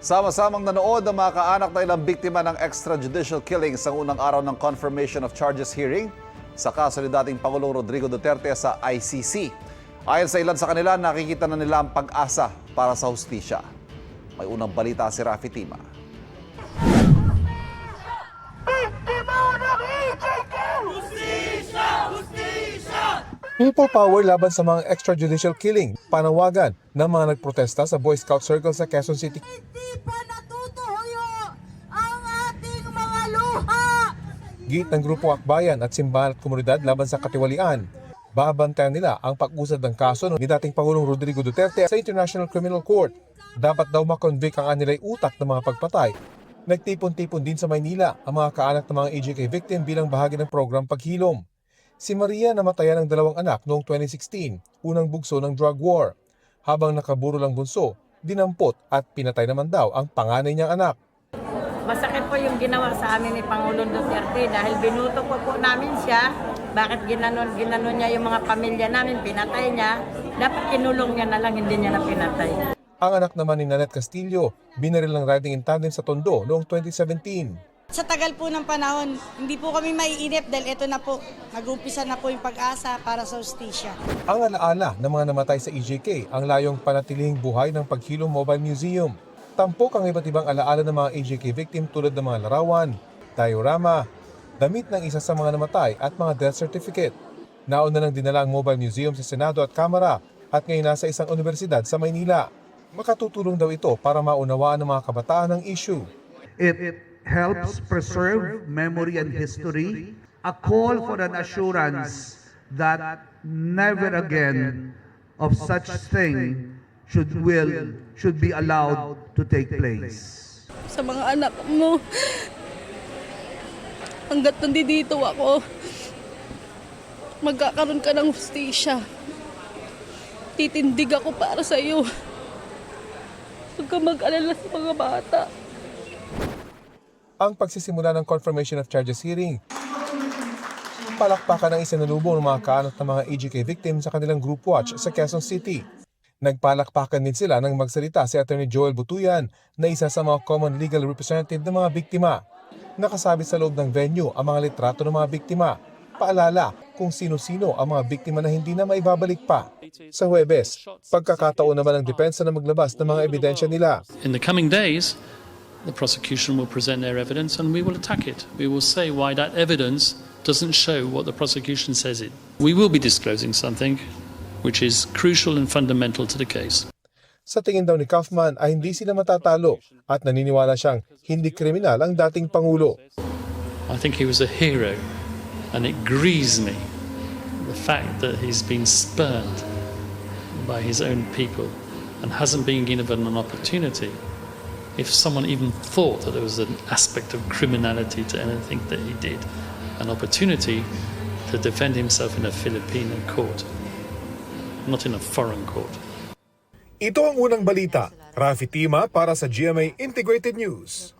Sama-samang nanood ang mga kaanak na ilang biktima ng extrajudicial killing sa unang araw ng confirmation of charges hearing sa kaso ni dating Pangulong Rodrigo Duterte sa ICC. Ayon sa ilan sa kanila, nakikita na nila ang pag-asa para sa hustisya. May unang balita si Rafi Tima. People power laban sa mga extrajudicial killing, panawagan ng mga nagprotesta sa Boy Scout Circle sa Quezon City. Hindi pa natutuyo ang ating mga luha. Git ng Grupo Akbayan at simbahan at komunidad laban sa katiwalian. Babantayan nila ang pag-usad ng kaso ni dating Pangulong Rodrigo Duterte sa International Criminal Court. Dapat daw makonvict ang anilay utak ng mga pagpatay. Nagtipon-tipon din sa Maynila ang mga kaanak ng mga EJK victim bilang bahagi ng program Paghilom. Si Maria namatayan ng 2 anak noong 2016, unang bugso ng drug war. Habang nakaburo lang bunso, dinampot at pinatay naman daw ang panganay niyang anak. Masakit po yung ginawa sa amin ni Pangulong Duterte dahil binuto po namin siya. Bakit ginanon niya yung mga pamilya namin, pinatay niya. Dapat kinulong niya na lang, hindi niya na pinatay. Ang anak naman ni Nanette Castillo, binaril ng riding in tandem sa Tondo noong 2017. Sa tagal po ng panahon, hindi po kami maiinip dahil ito na po, nag-umpisa na po yung pag-asa para sa hustisya. Ang alaala ng mga namatay sa EJK ang layong panatilihing buhay ng Paghilom Mobile Museum. Tampok ang iba't ibang alaala ng mga EJK victim tulad ng mga larawan, diorama, damit ng isa sa mga namatay at mga death certificate. Nauna nang dinala ang Mobile Museum sa Senado at Kamara at ngayon nasa isang universidad sa Maynila. Makatutulong daw ito para maunawaan ng mga kabataan ang issue. It helps preserve memory and history, a call for an assurance that never again of such thing should be allowed to take place. Sa mga anak mo, hanggat nandito ako, magkakaroon ka ng hustisya. Titindig ako para sa iyo. Huwag ka mag-alala sa mga bata. Ang pagsisimula ng confirmation of charges hearing, palakpakan ng isinalubong ng mga kaanak ng mga EJK victim sa kanilang group watch sa Quezon City. Nagpalakpakan din sila nang magsalita si Attorney Joel Butuyan na isa sa mga common legal representative ng mga biktima. Nakasabit sa loob ng venue ang mga litrato ng mga biktima. Paalala kung sino-sino ang mga biktima na hindi na maibabalik pa. Sa Huwebes, pagkakataon naman ng depensa na maglabas ng mga ebidensya nila. In the coming days, the prosecution will present their evidence and we will attack it. We will say why that evidence doesn't show what the prosecution says it. We will be disclosing something which is crucial and fundamental to the case. Sa tingin daw ni Kaufman ay hindi sila matatalo at naniniwala siyang hindi kriminal ang dating Pangulo. I think he was a hero and it grieves me the fact that he's been spurned by his own people and hasn't been given an opportunity. If someone even thought that there was an aspect of criminality to anything that he did, an opportunity to defend himself in a Filipino court, not in a foreign court. Ito ang unang balita. Rafi Tima para sa GMA Integrated News.